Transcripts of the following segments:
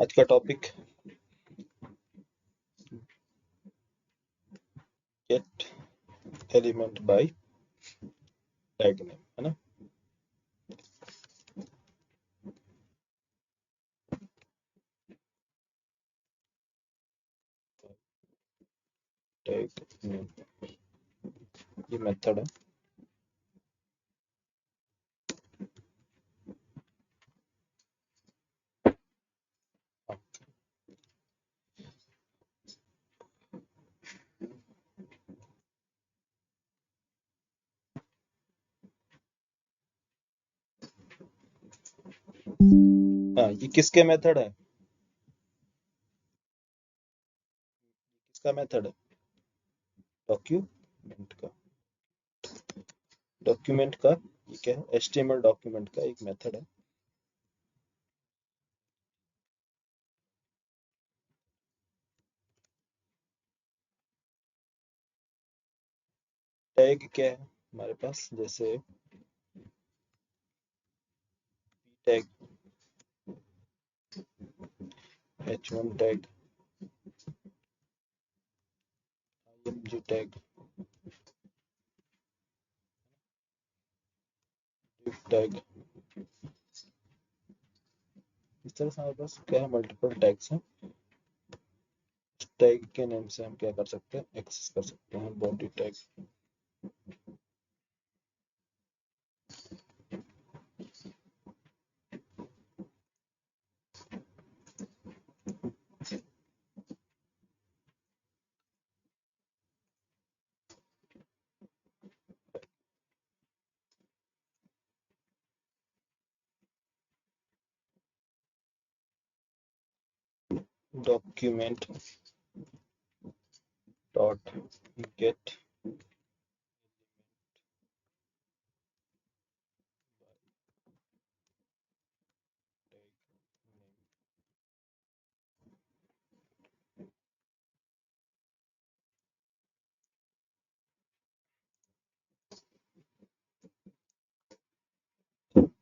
आज का topic gate element by tag name है ना। टैग नेम ये मेथड है। हाँ, ये किसके मेथड है? किसका मेथड है? डॉक्यूमेंट का। डॉक्यूमेंट का ये क्या है? HTML डॉक्यूमेंट का एक मेथड है। टैग क्या है हमारे पास? जैसे tag, H1 tag, IMG tag, div tag. इस तरह से हमारे पास क्या है? मल्टीपल टैग्स हैं। टैग के नेम से हम क्या कर सकते हैं? एक्सेस कर सकते हैं body tag. Document dot get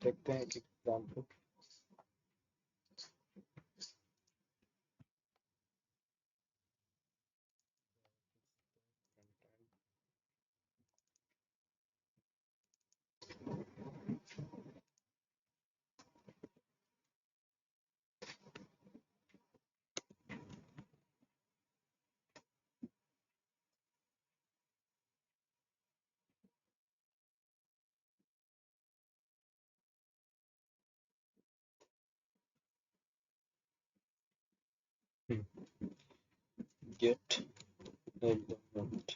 देखते हैं एक example. Get element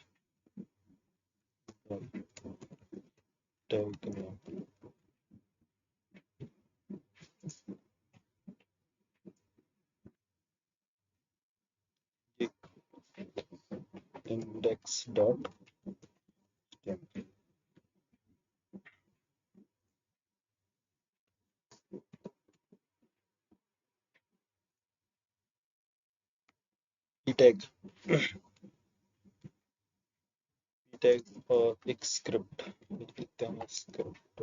tag name index dot tag tag और एक स्क्रिप्ट लिखते हैं। Script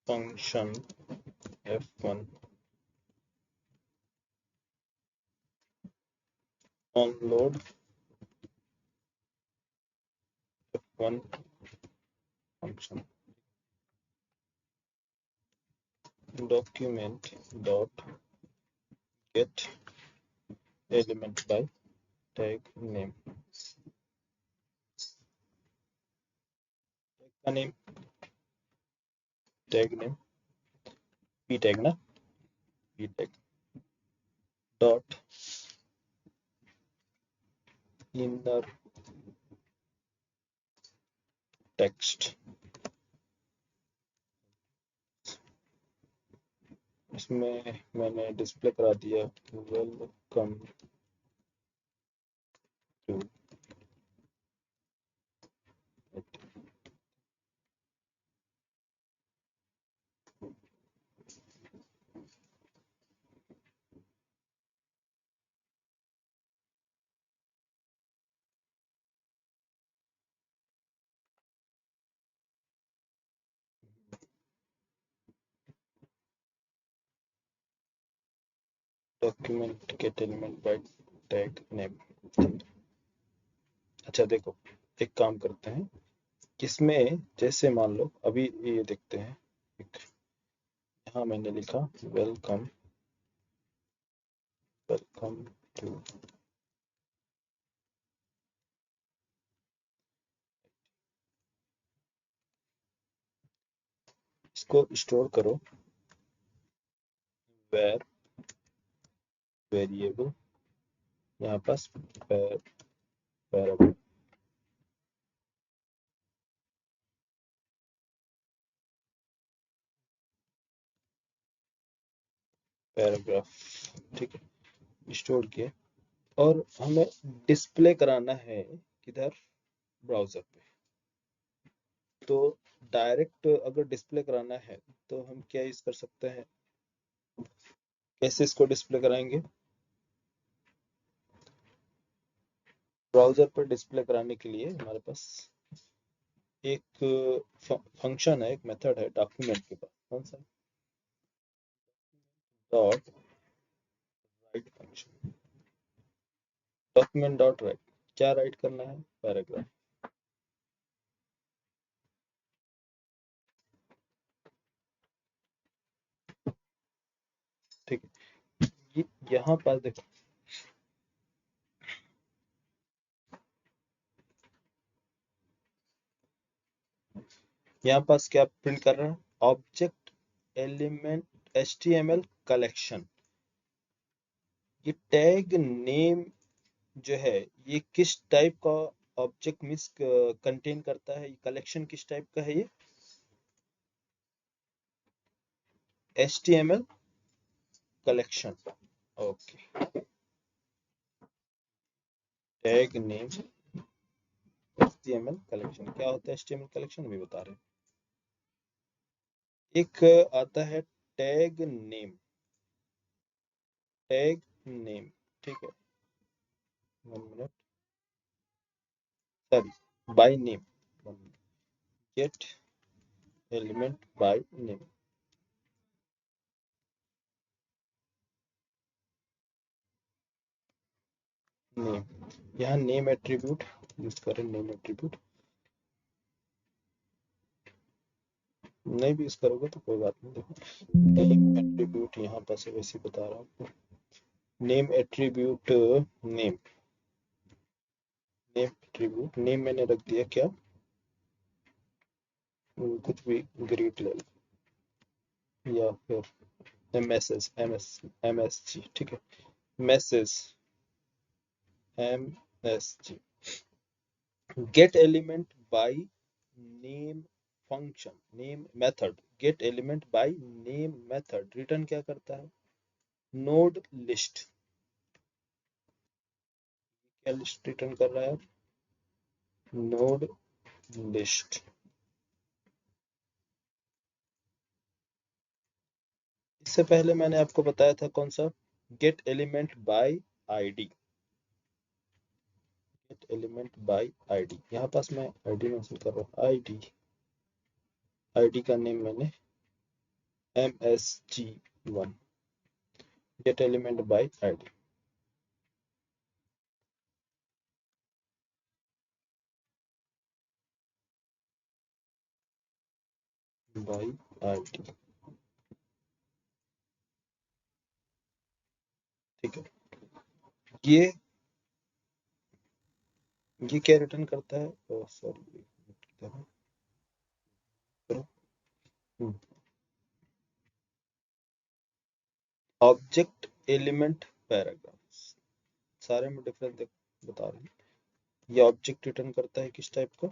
function F1 onload F1 function document dot get element by tag name. का name tag name p tag ना, p tag dot inner text. इसमें मैंने display करा दिया welcome to. Document get element by tag name. अच्छा देखो, एक काम करते हैं, किसमें जैसे मान लो अभी ये देखते हैं, यहाँ मैंने लिखा वेलकम, वेलकम टू, इसको स्टोर करो वेर वेरिएबल, यहाँ पास पैराग्राफ, पैराग्राफ, ठीक है, स्टोर किया। और हमें डिस्प्ले कराना है किधर, ब्राउजर पे। तो डायरेक्ट अगर डिस्प्ले कराना है तो हम क्या यूज कर सकते हैं, कैसे इसको डिस्प्ले कराएंगे। ब्राउजर पर डिस्प्ले कराने के लिए हमारे पास एक फंक्शन है, एक मेथड है डॉक्यूमेंट के पास, कौन सा, dot right function, document dot right, क्या राइट करना है, पैराग्राफ, ठीक है। यहाँ पास देखो, यहाँ पास क्या प्रिंट कर रहा है, ऑब्जेक्ट एलिमेंट HTML कलेक्शन। ये टैग नेम जो है ये किस टाइप का ऑब्जेक्ट मिस कंटेन करता है, ये कलेक्शन किस टाइप का है, ये HTML collection. Okay, tag name HTML collection, क्या होता है HTML कलेक्शन भी बता रहे हैं। एक आता है टैग नेम, टैग नेम, ठीक है, 1 minute, sorry, by name, gate element by name, name, यहाँ नेम एट्रीब्यूट यूज करें, नेम एट्रीब्यूट, नहीं भी यूज करोगे तो कोई बात नहीं। देखो नेम एट्रीब्यूट यहाँ पर से वैसे बता रहा हूँ, name attribute, name, name attribute, name मैंने रख दिया क्या, कुछ भी ग्रीट ले लो, या फिर MSG, ठीक है, message MSG, gate element by name function, name method, gate element by name method return क्या करता है, नोड लिस्ट, क्या लिस्ट रिटर्न कर रहा है, नोड लिस्ट। इससे पहले मैंने आपको बताया था कौन सा, gate element bye ID, gate element bye ID, यहाँ पास मैं आईडी मेंशन कर रहा हूँ, आईडी, आईडी का नेम मैंने MSG1, gate element bye ID, bye ID, ठीक है। ये क्या रिटर्न करता है, सॉरी, ऑब्जेक्ट एलिमेंट पैराग्राफ, सारे में डिफरेंस बता रहे हैं। ये ऑब्जेक्ट रिटर्न करता है किस टाइप का,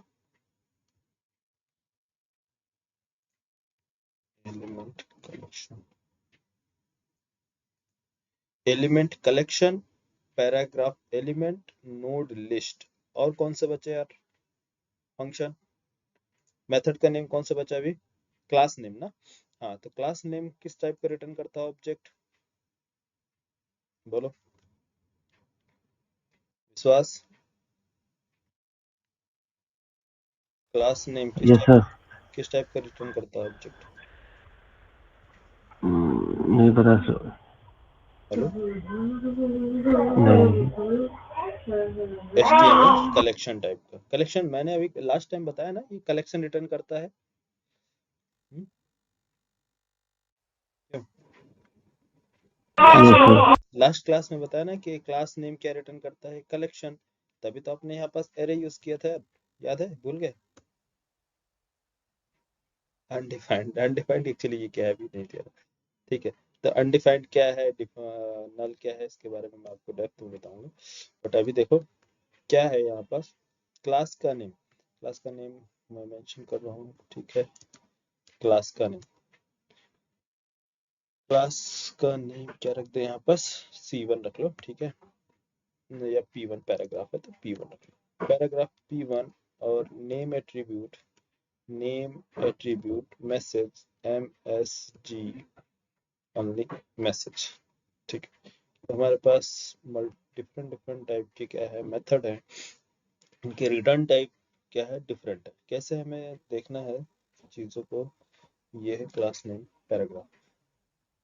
element collection, element collection, paragraph element, node list, और कौन से बचे यार, फंक्शन, मेथड का नेम कौन सा बचा अभी, क्लास नेम ना। हाँ, तो क्लास नेम किस टाइप का रिटर्न करता है ऑब्जेक्ट, बोलो, विश्वास, क्लास नेम यस सर। किस टाइप का रिटर्न करता है ऑब्जेक्ट, नहीं पता सर। हेलो, नहीं। HTML कलेक्शन टाइप का कलेक्शन मैंने अभी लास्ट टाइम बताया ना, ये कलेक्शन रिटर्न करता है। हम्म, क्यों? Yes sir. लास्ट क्लास में बताया ना कि क्लास नेम क्या रिटर्न करता है, कलेक्शन। तभी तो आपने यहाँ पास एरे यूज किया था, याद है, भूल गए? अनडिफाइंड, अनडिफाइंड एक्चुअली ये क्या है अभी नहीं दिया। ठीक है, तो अनडिफाइंड क्या है, नल क्या है, इसके बारे में मैं आपको डेप्थ में बताऊंगा। बट अभी देखो क्या है यहाँ पास, क्लास का नेम, क्लास का नेम मैं मेंशन कर रहा हूँ, ठीक है। क्लास का नेम, क्लास का नेम क्या रख दे यहाँ पास, C1 रख लो, ठीक है। या P1 पैराग्राफ है तो P1 रख लो, पैराग्राफ P1। और name attribute, name attribute message MSG only, message, ठीक है। तो हमारे पास डिफरेंट डिफरेंट टाइप के क्या है, मेथड है, इनके रिटर्न टाइप क्या है, डिफरेंट है। कैसे हमें देखना है चीज़ों को, ये है क्लास नेम पैराग्राफ,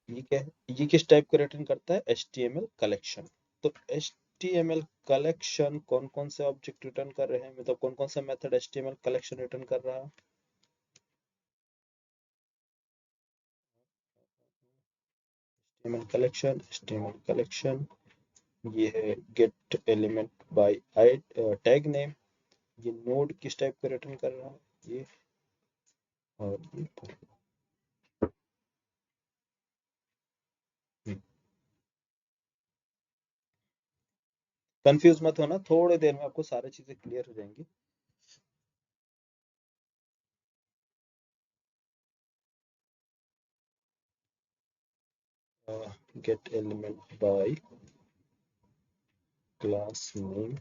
ये क्या है, ये किस टाइप का रिटर्न करता है, HTML कलेक्शन। तो HTML कलेक्शन कौन कौन से ऑब्जेक्ट रिटर्न कर रहे हैं, मतलब कौन कौन सा मेथड HTML कलेक्शन रिटर्न कर रहा है। HTML कलेक्शन ये है gate element bye I tag name, ये नोड किस टाइप का रिटर्न कर रहा है, ये और ये। कंफ्यूज मत होना, थोड़ी देर में आपको सारी चीजें क्लियर हो जाएंगी। Gate element bye class name,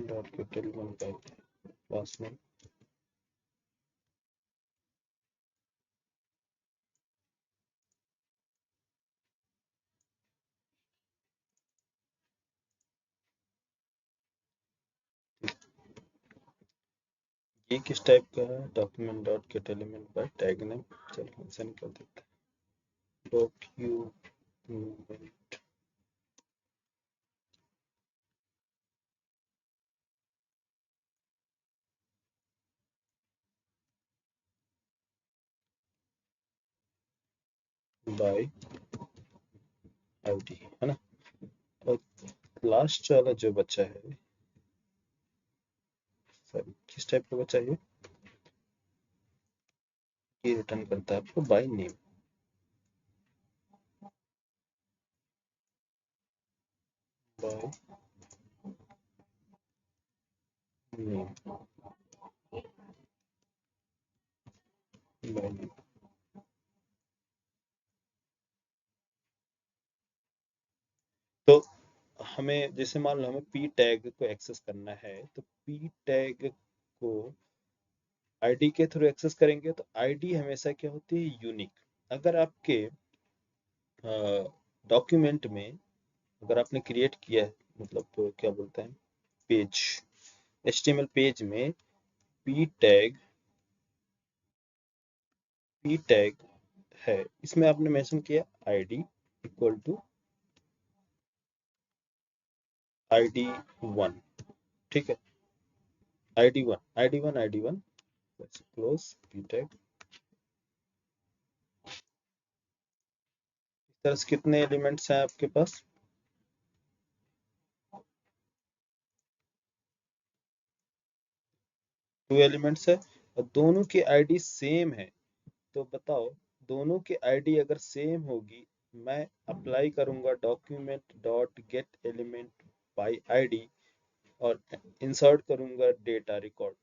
dot get element bye class name. ये किस टाइप का है, document dot get element by tag name, चलो इसे निकाल देते हैं, डॉक्यूमेंट बाय आईडी, है ना। और लास्ट वाला जो बच्चा है, सॉरी किस टाइप का बच्चा है ये रिटर्न करता है आपको by name, by name, by name. तो हमें जैसे मान लो हमें पी टैग को एक्सेस करना है, तो पी टैग को आईडी के थ्रू एक्सेस करेंगे, तो आईडी हमेशा क्या होती है, यूनिक। अगर आपके डॉक्यूमेंट में, अगर आपने क्रिएट किया है, मतलब क्या बोलते हैं, पेज, HTML पेज में पी टैग है, इसमें आपने मेंशन किया आईडी इक्वल टू ID1, ठीक है, ID1, क्लोज पी टैग। इस तरह से कितने एलिमेंट्स हैं आपके पास, 2 एलिमेंट्स है, और दोनों की आईडी सेम है। तो बताओ, दोनों की आईडी अगर सेम होगी, मैं अप्लाई करूंगा document dot get element by ID और इंसर्ट करूंगा डेटा रिकॉर्ड,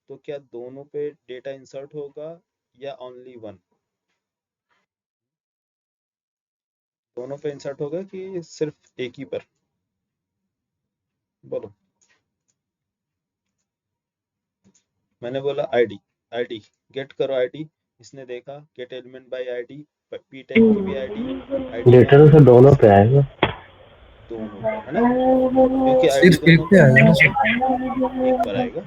तो क्या दोनों पे डेटा इंसर्ट होगा या ओनली वन, दोनों पे इंसर्ट होगा कि सिर्फ एक ही पर, बोलो। मैंने बोला आईडी, आईडी गेट करो आईडी, इसने देखा gate element bye ID, P tag की भी आईडी क्या डेटा है, तो सर दोनों पे आएगा। दोनों पर है ना, क्योंकि आईडी सिर्फ एक दोनों पे पर आएगा है, ना सर? एक पर आएगा।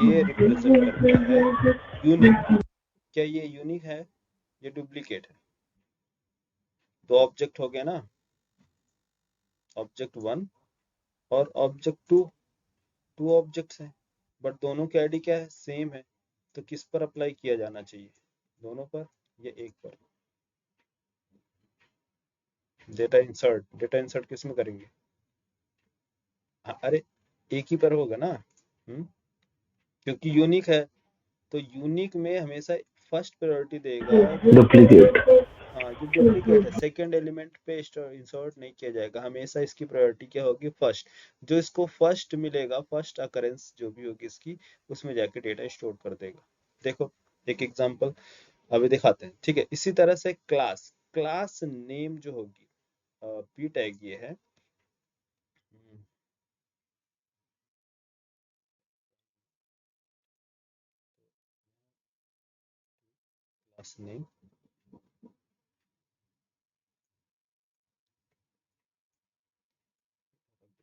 ये रिप्रेजेंट करता है यूनिक। क्या ये यूनिक है, ये डुप्लीकेट है? दो ऑब्जेक्ट हो गया ना, ऑब्जेक्ट 1 और ऑब्जेक्ट 2, टू ऑब्जेक्ट्स हैं, बट दोनों की आईडी क्या है, सेम है। तो किस पर अप्लाई किया जाना चाहिए, दोनों पर या एक पर? डेटा इंसर्ट किस में करेंगे? हाँ, अरे एक ही पर होगा ना। क्योंकि यूनिक है, तो यूनिक में हमेशा फर्स्ट प्रायोरिटी देगा जो डुप्लीकेट। हाँ जो डुप्लीकेट है, सेकंड एलिमेंट पे इंसर्ट नहीं किया जाएगा, हमेशा इसकी प्रायोरिटी क्या होगी, फर्स्ट। जो इसको फर्स्ट मिलेगा, फर्स्ट अकरेंस जो भी होगी इसकी, उसमें जाके डेटा स्टोर कर देगा। देखो एक एग्जांपल अभी दिखाते हैं, ठीक है। इसी तरह से क्लास, क्लास नेम जो होगी, पी टैग ये है, क्लास नेम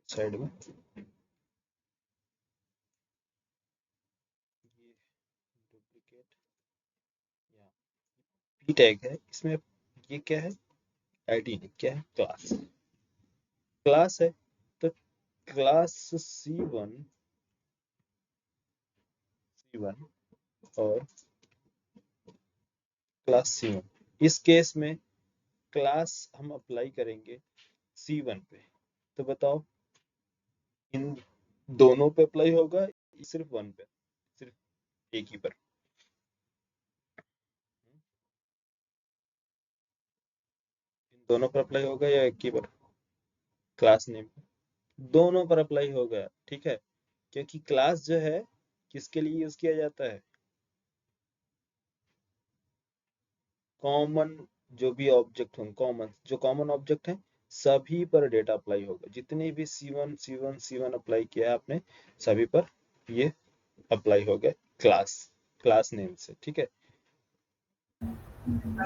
साइड में, ये डुप्लीकेट या पी टैग है इसमें, ये क्या है, आईडी क्या है, क्लास, क्लास है। तो क्लास C1 और क्लास C1, इस केस में क्लास हम अप्लाई करेंगे C1 पे। तो बताओ इन दोनों पे अप्लाई होगा या सिर्फ वन पे, सिर्फ एक ही पर? इन दोनों पर अप्लाई होगा या एक ही पर? क्लास नेम दोनों पर अप्लाई होगा, ठीक है। क्योंकि क्लास जो है किसके लिए यूज किया जाता है, कॉमन, जो भी ऑब्जेक्ट हों, कॉमन जो कॉमन ऑब्जेक्ट हैं सभी पर डेटा अप्लाई होगा। जितने भी C1 अप्लाई किया है आपने, सभी पर ये अप्लाई हो गया क्लास, क्लास नेम से, ठीक है।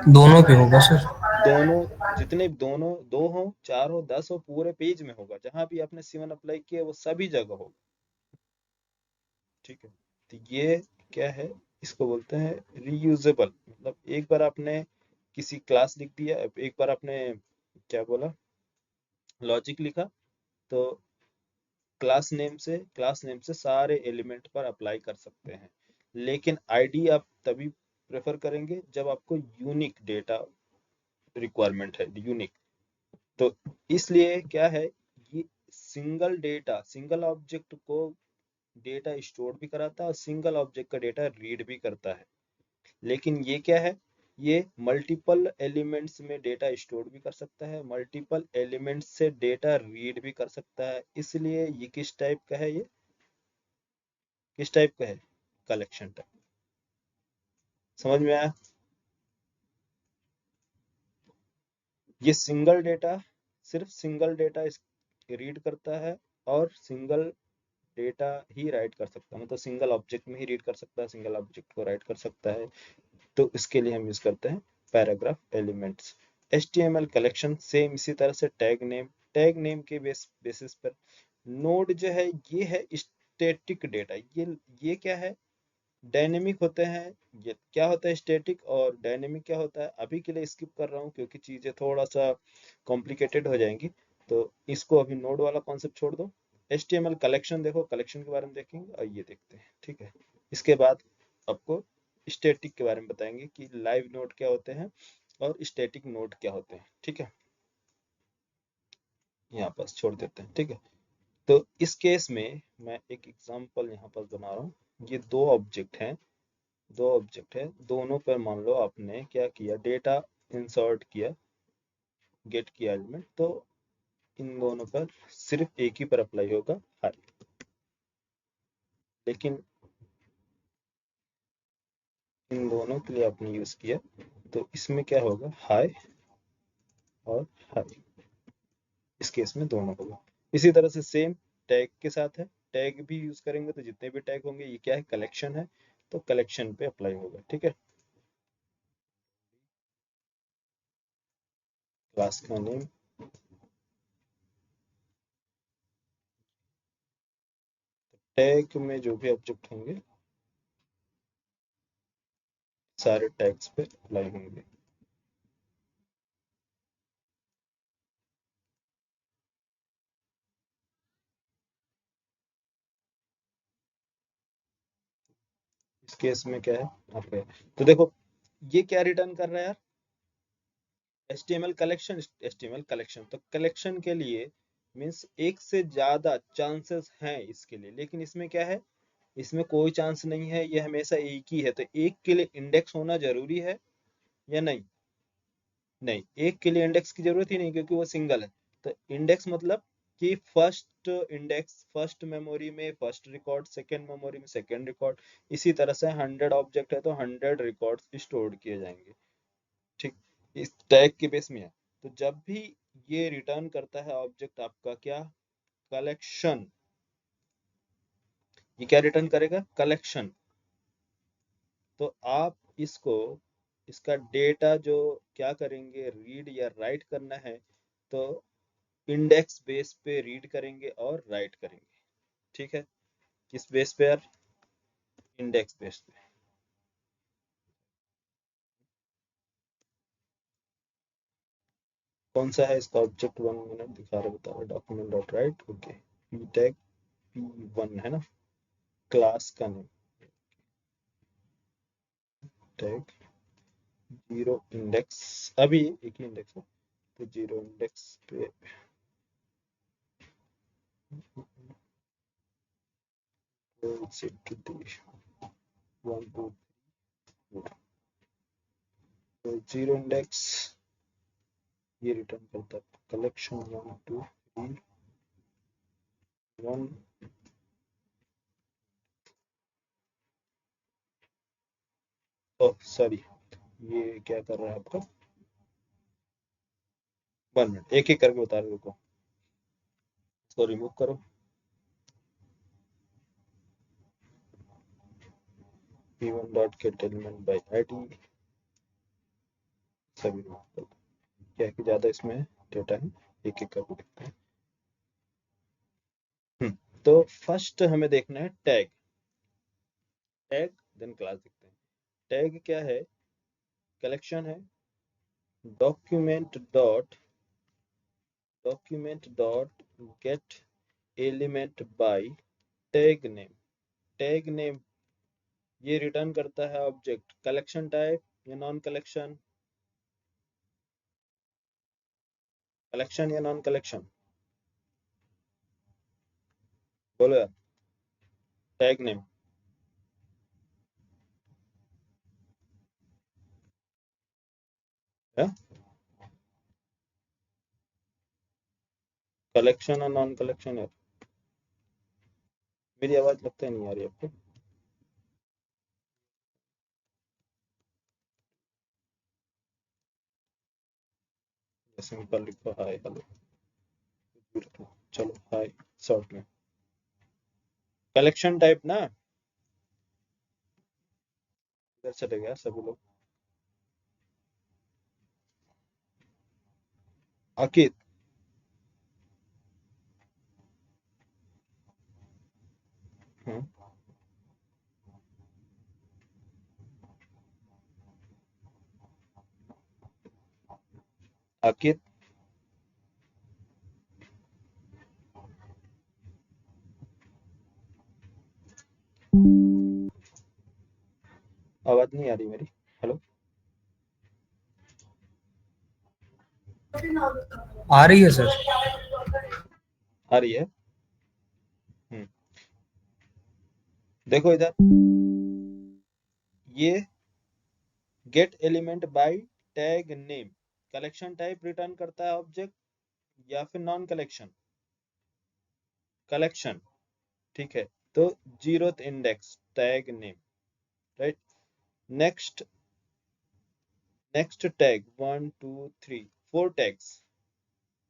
दोनों पे होगा सर? दोनों, जितने दोनों, दो हो, चार हो, 10 हो, पूरे पेज में होगा, जहां भी आपने C1 अप्लाई किया वो सभी जगह होगा, ठीक है। तो ये क्या है, इसको बोलते हैं रीयूजेबल। मतलब एक बार आपने किसी क्लास लिख दिया, एक बार आपने क्या बोला, लॉजिक लिखा, तो क्लास नेम से सारे एलिमेंट पर अप्लाई कर सकते हैं। लेकिन आईडी आप तभी प्रेफर करेंगे जब आपको यूनिक डेटा रिक्वायरमेंट है, यूनिक। तो इसलिए क्या है, ये सिंगल ऑब्जेक्ट को डेटा स्टोर भी कराता है और सिंगल ऑब्जेक्ट का डेटा रीड भी करता है। लेकिन ये क्या है, ये मल्टीपल एलिमेंट्स में डेटा स्टोर भी कर सकता है, मल्टीपल एलिमेंट्स से डेटा रीड भी कर सकता है। इसलिए ये किस टाइप का है, ये किस टाइप का है, कलेक्शन टाइप। समझ में आया? ये सिंगल डेटा, सिर्फ सिंगल डेटा रीड करता है और सिंगल डेटा ही राइट कर सकता है, मतलब सिंगल ऑब्जेक्ट में ही रीड कर सकता है, सिंगल ऑब्जेक्ट को राइट कर सकता है। तो इसके लिए हम यूज करते हैं paragraph elements. HTML collection same इसी तरह से टैग नेम के बेसिस पर। नोड जो है ये है स्टैटिक डेटा, ये क्या है, डायनेमिक होते हैं। ये क्या होता है, स्टैटिक और डायनेमिक क्या होता है, अभी के लिए स्किप कर रहा हूँ क्योंकि चीजें थोड़ा सा कॉम्प्लिकेटेड हो जाएंगी। तो इसको अभी नोड वाला कॉन्सेप्ट छोड़ दो। HTML कलेक्शन देखो, कलेक्शन के बारे में देखेंगे और ये देखते हैं, ठीक है। इसके बाद आपको स्टैटिक के बारे में बताएंगे कि लाइव नोड क्या होते हैं और स्टैटिक नोड क्या होते हैं, ठीक है। यहाँ पर छोड़ देते हैं, ठीक है। तो इस केस में मैं एक एग्जांपल यहाँ पर बना रहा हूँ। ये दो ऑब्जेक्ट है, दोनों पर मान लो आपने क्या किया, डेटा इंसर्ट किया, गेट किया एलिमेंट, तो इन दोनों पर सिर्फ एक ही पर अप्लाई होगा हाई। लेकिन इन दोनों के लिए आपने यूज किया, तो इसमें क्या होगा, हाई और हाई, इस केस में दोनों होगा। इसी तरह से सेम टैग के साथ है, टैग भी यूज करेंगे तो जितने भी टैग होंगे, ये क्या है, कलेक्शन है। तो कलेक्शन पे अप्लाई होगा। ठीक है, क्लास का नेम, टैग में जो भी ऑब्जेक्ट होंगे सारे टैग्स पे अप्लाई होंगे। इस केस में क्या है आपके, तो देखो ये क्या रिटर्न कर रहा है यार, HTML कलेक्शन, HTML कलेक्शन। तो कलेक्शन के लिए मीन्स एक से ज्यादा चांसेस हैं इसके लिए, लेकिन इसमें क्या है, इसमें कोई चांस नहीं है, ये हमेशा एक ही है। तो एक के लिए इंडेक्स होना जरूरी है या नहीं? नहीं, एक के लिए इंडेक्स की जरूरत ही नहीं क्योंकि वो सिंगल है। तो इंडेक्स मतलब कि फर्स्ट इंडेक्स फर्स्ट मेमोरी में फर्स्ट रिकॉर्ड, सेकंड मेमोरी में सेकंड रिकॉर्ड। इसी तरह से 100 ऑब्जेक्ट है तो 100 रिकॉर्ड्स स्टोर किए जाएंगे। ठीक, इस टैग के बेस में है। तो जब भी ये रिटर्न करता है ऑब्जेक्ट आपका क्या, कलेक्शन, ये क्या रिटर्न करेगा, कलेक्शन। तो आप इसको, इसका डेटा जो क्या करेंगे, रीड या राइट करना है, तो इंडेक्स बेस पे रीड करेंगे और राइट करेंगे। ठीक है, किस बेस पे यार, इंडेक्स बेस पे। कौन सा है इसका ऑब्जेक्ट, 1 मिनट दिखा रहा, बता रहा document dot right, okay, P tag P1 है ना, क्लास का नेम टैग, जीरो इंडेक्स, अभी एक ही इंडेक्स है तो जीरो इंडेक्स पे सेट टू दी 1 2 4। तो जीरो इंडेक्स ये रिटर्न करता है कलेक्शन 1 2 3 1। ओह सॉरी, ये क्या कर रहा है आपका, 1 मिनट, एक एक करके बता रहे, रुको, इसको रिमूव करो, p1 dot get element bye ID, सभी रिमूव कर दो। क्या है कि ज्यादा इसमें डेटा है, एक एक करके देखते हैं। तो फर्स्ट हमें देखना है टैग, टैग देन क्लास देखते हैं। टैग क्या है, कलेक्शन है, document dot get element by tag name. Tag name ये रिटर्न करता है ऑब्जेक्ट कलेक्शन टाइप या नॉन कलेक्शन, कलेक्शन या नॉन कलेक्शन, बोलो यार, टैग नेम है, कलेक्शन और नॉन कलेक्शन है। मेरी आवाज लगता है नहीं आ रही आपको, सिंपल लिखो हाय हेलो, चलो हाय शॉर्ट में, कलेक्शन टाइप ना, इधर चले गया सभी लोग, आकिब, हम्म, आकिब, आवाज नहीं आ रही मेरी, हेलो, आ रही है सर। आ रही है। हम्म, देखो इधर, ये gate element by tag name, collection type return करता है ऑब्जेक्ट या फिर नॉन कलेक्शन, कलेक्शन। ठीक है, तो zeroth index tag name, right. Next, next tag 1 2 3, 4 tags,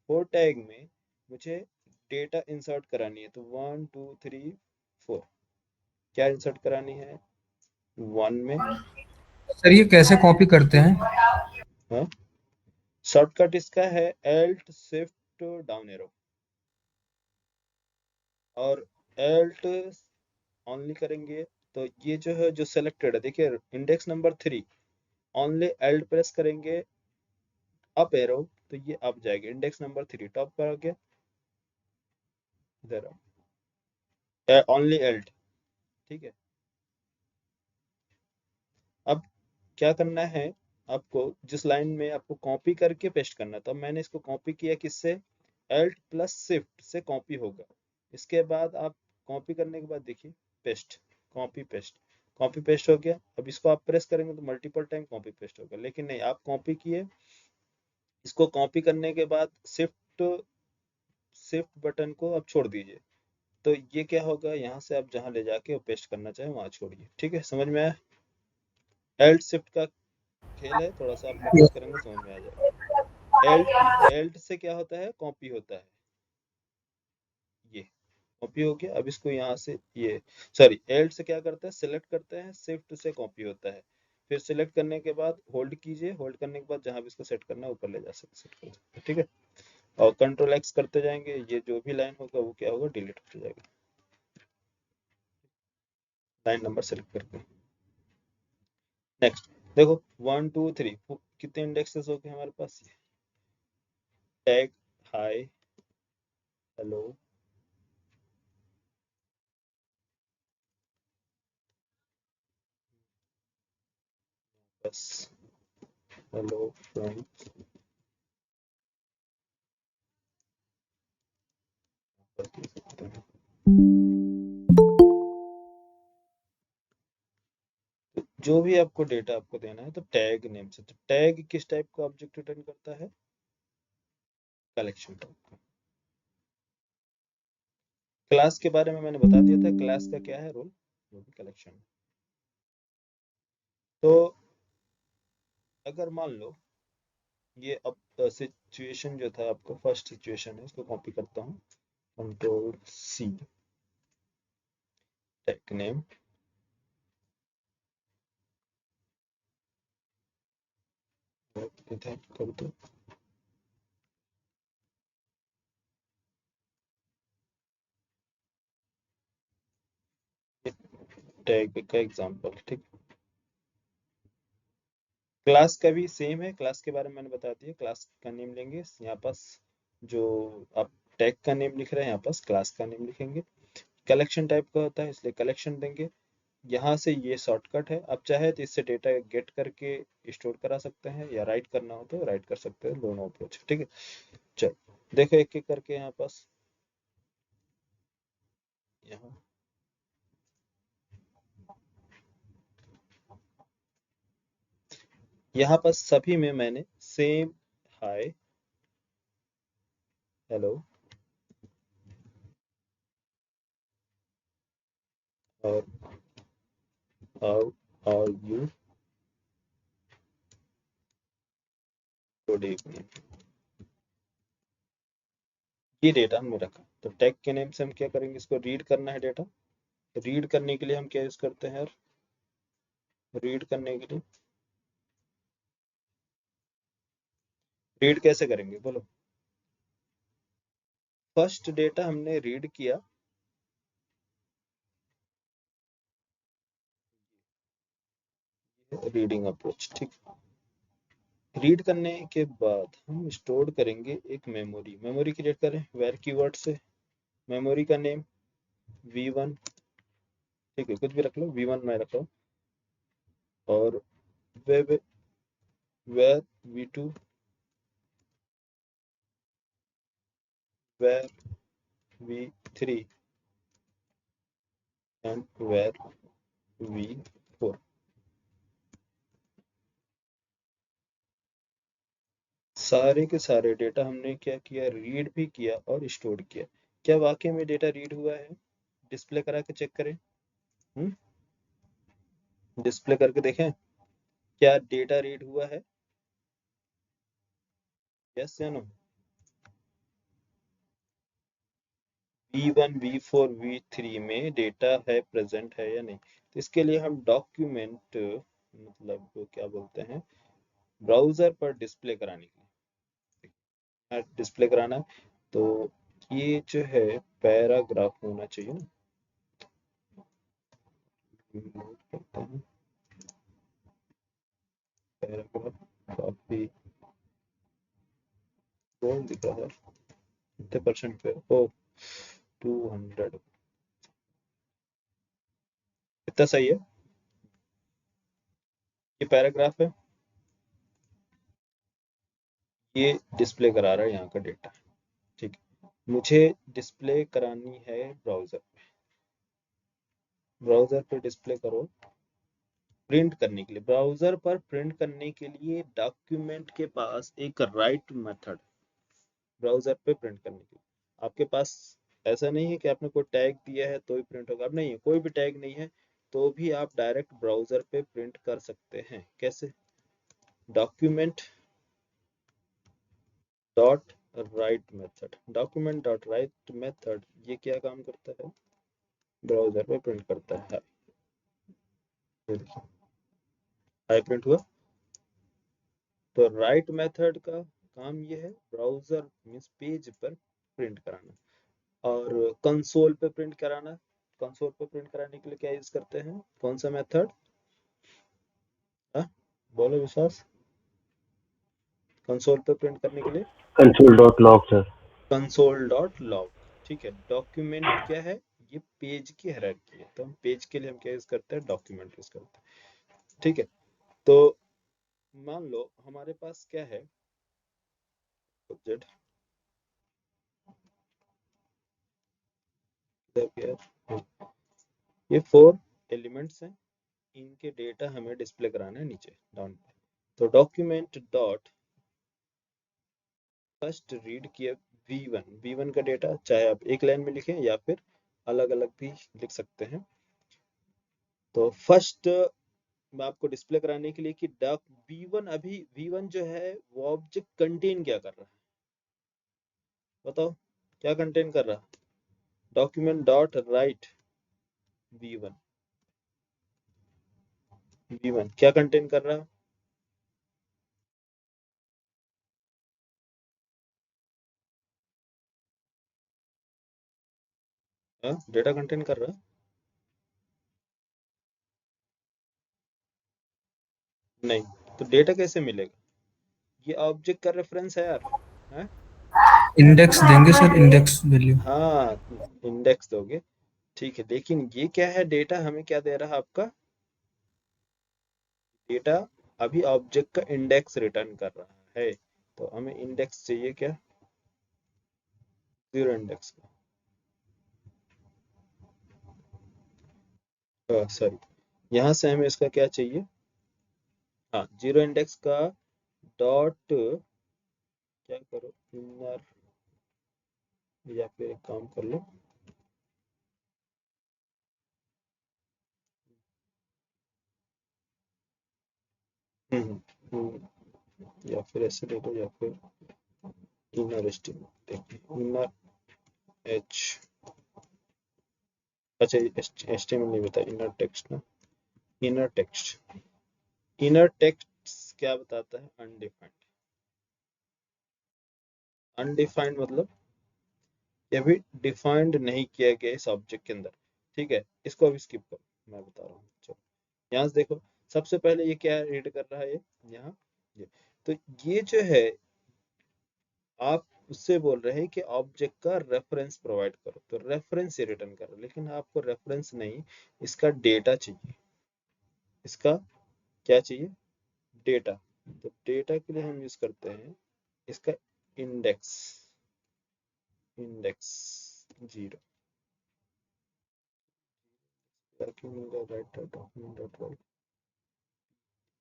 4 tag में मुझे डेटा इंसर्ट करानी है, तो 1 2 3 4, क्या इंसर्ट करानी है, वन में। सर ये कैसे कॉपी करते हैं? हाँ, शॉर्टकट इसका है एल्ट शिफ्ट डाउन एरो, और एल्ट ओनली करेंगे तो ये जो है जो सेलेक्टेड है, देखिए index number 3, only Alt press करेंगे अप एरो तो ये अप जाएगा, इंडेक्स नंबर 3 टॉप पर आ गया, इधर ओनली एल्ट। ठीक है, अब क्या करना है आपको, जिस लाइन में आपको कॉपी करके पेस्ट करना, तो मैंने इसको कॉपी किया किससे, एल्ट प्लस शिफ्ट से कॉपी होगा। इसके बाद आप कॉपी करने के बाद देखिए paste, copy paste, copy paste हो गया। अब इसको आप प्रेस करेंगे तो मल्टीपल टाइम कॉपी पेस्ट होगा, लेकिन नहीं, आप कॉपी किए, इसको कॉपी करने के बाद शिफ्ट शिफ्ट बटन को आप छोड़ दीजिए, तो ये क्या होगा, यहाँ से आप जहाँ ले जाके पेस्ट करना चाहे वहां छोड़िए। ठीक है, समझ में आया? एल्ट शिफ्ट का खेल है, थोड़ा सा आप प्रैक्टिस करेंगे समझ में आ जाएगा। एल्ट, एल्ट से क्या होता है, कॉपी होता है, ये कॉपी हो गया। अब इसको यहाँ से ये, सॉरी, एल्ट से क्या करता है, सिलेक्ट करते हैं, शिफ्ट से कॉपी होता है, फिर सिलेक्ट करने के बाद होल्ड कीजिए, होल्ड करने के बाद जहाँ भी इसको सेट करना है ऊपर ले जा सकते, सेट कर सकते हैं। ठीक है, और कंट्रोल एक्स करते जाएंगे, ये जो भी लाइन होगा वो क्या होगा, डिलीट हो जाएगा, लाइन नंबर सेलेक्ट करके। नेक्स्ट देखो, 1 2 3 कितने इंडेक्सेस हो गए हमारे पास, टैग, हाय, हेलो, बस, हेलो फ्रेंड, जो भी आपको डेटा आपको देना है तो टैग नेम से, तो टैग किस टाइप का ऑब्जेक्ट रिटर्न करता है, कलेक्शन टाइप का। क्लास के बारे में मैंने बता दिया था, क्लास का क्या है रोल, वो भी कलेक्शन है। तो अगर मान लो ये अब सिचुएशन जो था आपका फर्स्ट सिचुएशन है, इसको कॉपी करता हूँ, कंट्रोल सी, टैग नेम, इधर कर दो, टैग का एग्जांपल। ठीक, क्लास का भी सेम है, क्लास के बारे में मैंने बता दिया, क्लास का नेम लेंगे यहाँ पास, जो आप टैग का नेम लिख रहे हैं यहाँ पास क्लास का नेम लिखेंगे। कलेक्शन टाइप का होता है इसलिए कलेक्शन देंगे। यहाँ से ये शॉर्टकट है, आप चाहे तो इससे डेटा गेट करके स्टोर करा सकते हैं, या राइट करना हो तो राइट कर सकते हैं, दोनों अप्रोच। ठीक है, चलो देखो एक एक करके यहाँ पास, यहाँ यहाँ पास सभी में मैंने सेम हाय, हेलो, और how are you, good evening, ये डेटा हमने रखा। तो टैग के नेम से हम क्या करेंगे, इसको रीड करना है डेटा, तो रीड करने के लिए हम क्या यूज करते हैं यार, रीड करने के लिए, रीड कैसे करेंगे बोलो, फर्स्ट डेटा हमने रीड किया, रीडिंग अप्रोच। ठीक, रीड करने के बाद हम स्टोर करेंगे एक मेमोरी, मेमोरी क्रिएट करें वेर कीवर्ड से, मेमोरी का नेम v1, ठीक है कुछ भी रख लो, v1 मैं रख रहा हूँ, और वेब var v2, var v3 and var v4। सारे के सारे डेटा हमने क्या किया, रीड भी किया और स्टोर किया। क्या वाकई में डेटा रीड हुआ है, डिस्प्ले करा के चेक करें। डिस्प्ले करके देखें क्या डेटा रीड हुआ है, यस या नो, V1 V4 V3 में डेटा है, प्रेजेंट है या नहीं। तो इसके लिए हम डॉक्यूमेंट मतलब क्या बोलते हैं, ब्राउजर पर डिस्प्ले कराने के लिए डिस्प्ले कराना है, तो ये जो है पैराग्राफ होना चाहिए ना। नोट करते हैं पैराग्राफ, काफी कौन दिख रहा है कितने परसेंट पे, ओ 200, इतना सही है। ये पैराग्राफ है, ये डिस्प्ले करा रहा है यहाँ का डेटा। ठीक है, मुझे डिस्प्ले करानी है ब्राउजर पे, ब्राउजर पे डिस्प्ले करो। प्रिंट करने के लिए, ब्राउजर पर प्रिंट करने के लिए डॉक्यूमेंट के पास एक राइट मेथड, ब्राउजर पे प्रिंट करने के लिए आपके पास ऐसा नहीं है कि आपने कोई टैग दिया है तो ही प्रिंट होगा, अब नहीं है, कोई भी टैग नहीं है तो भी आप डायरेक्ट ब्राउजर पे प्रिंट कर सकते हैं। कैसे? Document dot right method, document dot right method ये क्या काम करता है, ब्राउजर पे प्रिंट करता है। ये देखिए, हाई प्रिंट हुआ। तो राइट मेथड का काम ये है ब्राउजर मींस पेज पर प्रिंट कराना, और कंसोल पे प्रिंट कराना। कंसोल पे प्रिंट कराने के लिए क्या यूज करते हैं, कौन सा मेथड? बोलो विश्वास, कंसोल पे प्रिंट करने के लिए console dot log sir. Console dot log. ठीक है, डॉक्यूमेंट क्या है, ये पेज की हायरार्की है, तो हम पेज के लिए हम क्या यूज करते हैं, डॉक्यूमेंट यूज करते हैं। ठीक है, तो मान लो हमारे पास क्या है, ऑब्जेक्ट ये 4 एलिमेंट्स हैं, इनके डेटा हमें डिस्प्ले कराना है नीचे डाउन पे। तो डॉक्यूमेंट डॉट फर्स्ट रीड किया V1 का डेटा, चाहे आप एक लाइन में लिखें या फिर अलग अलग भी लिख सकते हैं। तो फर्स्ट मैं आपको डिस्प्ले कराने के लिए कि डॉक V1, अभी V1 जो है वो ऑब्जेक्ट कंटेन क्या कर रहा है, बताओ क्या कंटेन कर रहा है, document dot right V1, V1 क्या कंटेन कर रहा है, डेटा कंटेन कर रहा है, नहीं, तो डेटा कैसे मिलेगा, ये ऑब्जेक्ट का रेफरेंस है यार, है? इंडेक्स देंगे सर, इंडेक्स वैल्यू। हाँ, इंडेक्स दोगे, ठीक है, लेकिन ये क्या है, डेटा हमें क्या दे रहा है आपका, डेटा अभी ऑब्जेक्ट का इंडेक्स रिटर्न कर रहा है, तो हमें इंडेक्स चाहिए क्या, 0 इंडेक्स का, सॉरी, यहाँ से हमें इसका क्या चाहिए, हाँ 0 इंडेक्स का डॉट, क्या करो इनर, या फिर एक काम कर लो, या फिर ऐसे ले लो, या फिर इनर स्ट्रिंग, देखिए इनर एच, अच्छा एचटीएमएल नहीं बता, इनर टेक्स्ट ना, इनर टेक्स्ट, इनर टेक्स्ट क्या बताता है, अनडिफाइंड, अनडिफाइंड मतलब ये भी डिफाइंड नहीं किया गया इस ऑब्जेक्ट के अंदर। ठीक है, इसको अभी स्किप करो, मैं बता रहा हूँ, चलो यहाँ से देखो, सबसे पहले ये क्या रीड कर रहा है, ये यहाँ, ये तो ये जो है आप उससे बोल रहे हैं कि ऑब्जेक्ट का रेफरेंस प्रोवाइड करो, तो रेफरेंस ये रिटर्न करो, लेकिन आपको रेफरेंस नहीं, इसका डेटा चाहिए, इसका क्या चाहिए, डेटा। तो डेटा के लिए हम यूज करते हैं इसका index, index 0,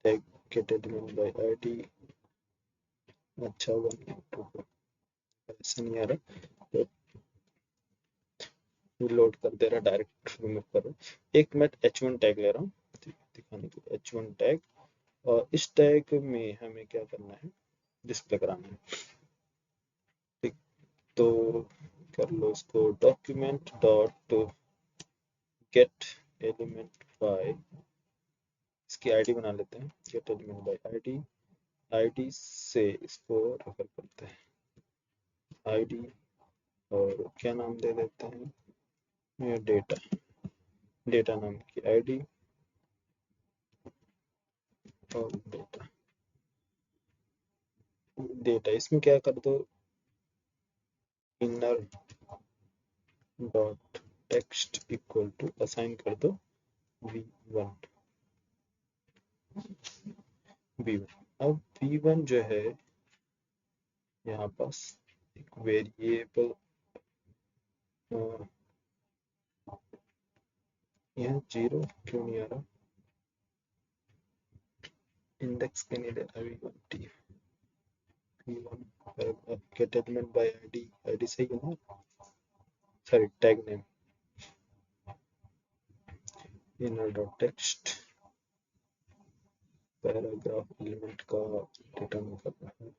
tag gate element bye ID, अच्छा 1 2 ऐसा नहीं आ रहा, तो लोड कर दे रहा, डायरेक्ट रिमूव करो। एक मैं H1 टैग ले रहा हूँ दिखाने के लिए, H1 टैग, और इस टैग में हमें क्या करना है, डिस्प्ले कराना है। ठीक, तो कर लो इसको, document dot get element bye, इसकी आईडी बना लेते हैं, gate element bye ID, ID से इसको रेफर करते हैं, आईडी और क्या नाम दे देते हैं, डेटा, डेटा नाम की आईडी और डेटा, डेटा इसमें क्या कर दो, inner dot text equal to assign कर दो v1, अब v1 जो है यहाँ पास एक वेरिएबल, यहाँ 0 क्यों नहीं आ रहा, इंडेक्स के नहीं दे रहा, v1 gate element bye ID, ID सही है ना, sorry tag name, inner dot text paragraph element का रिटर्न करना है,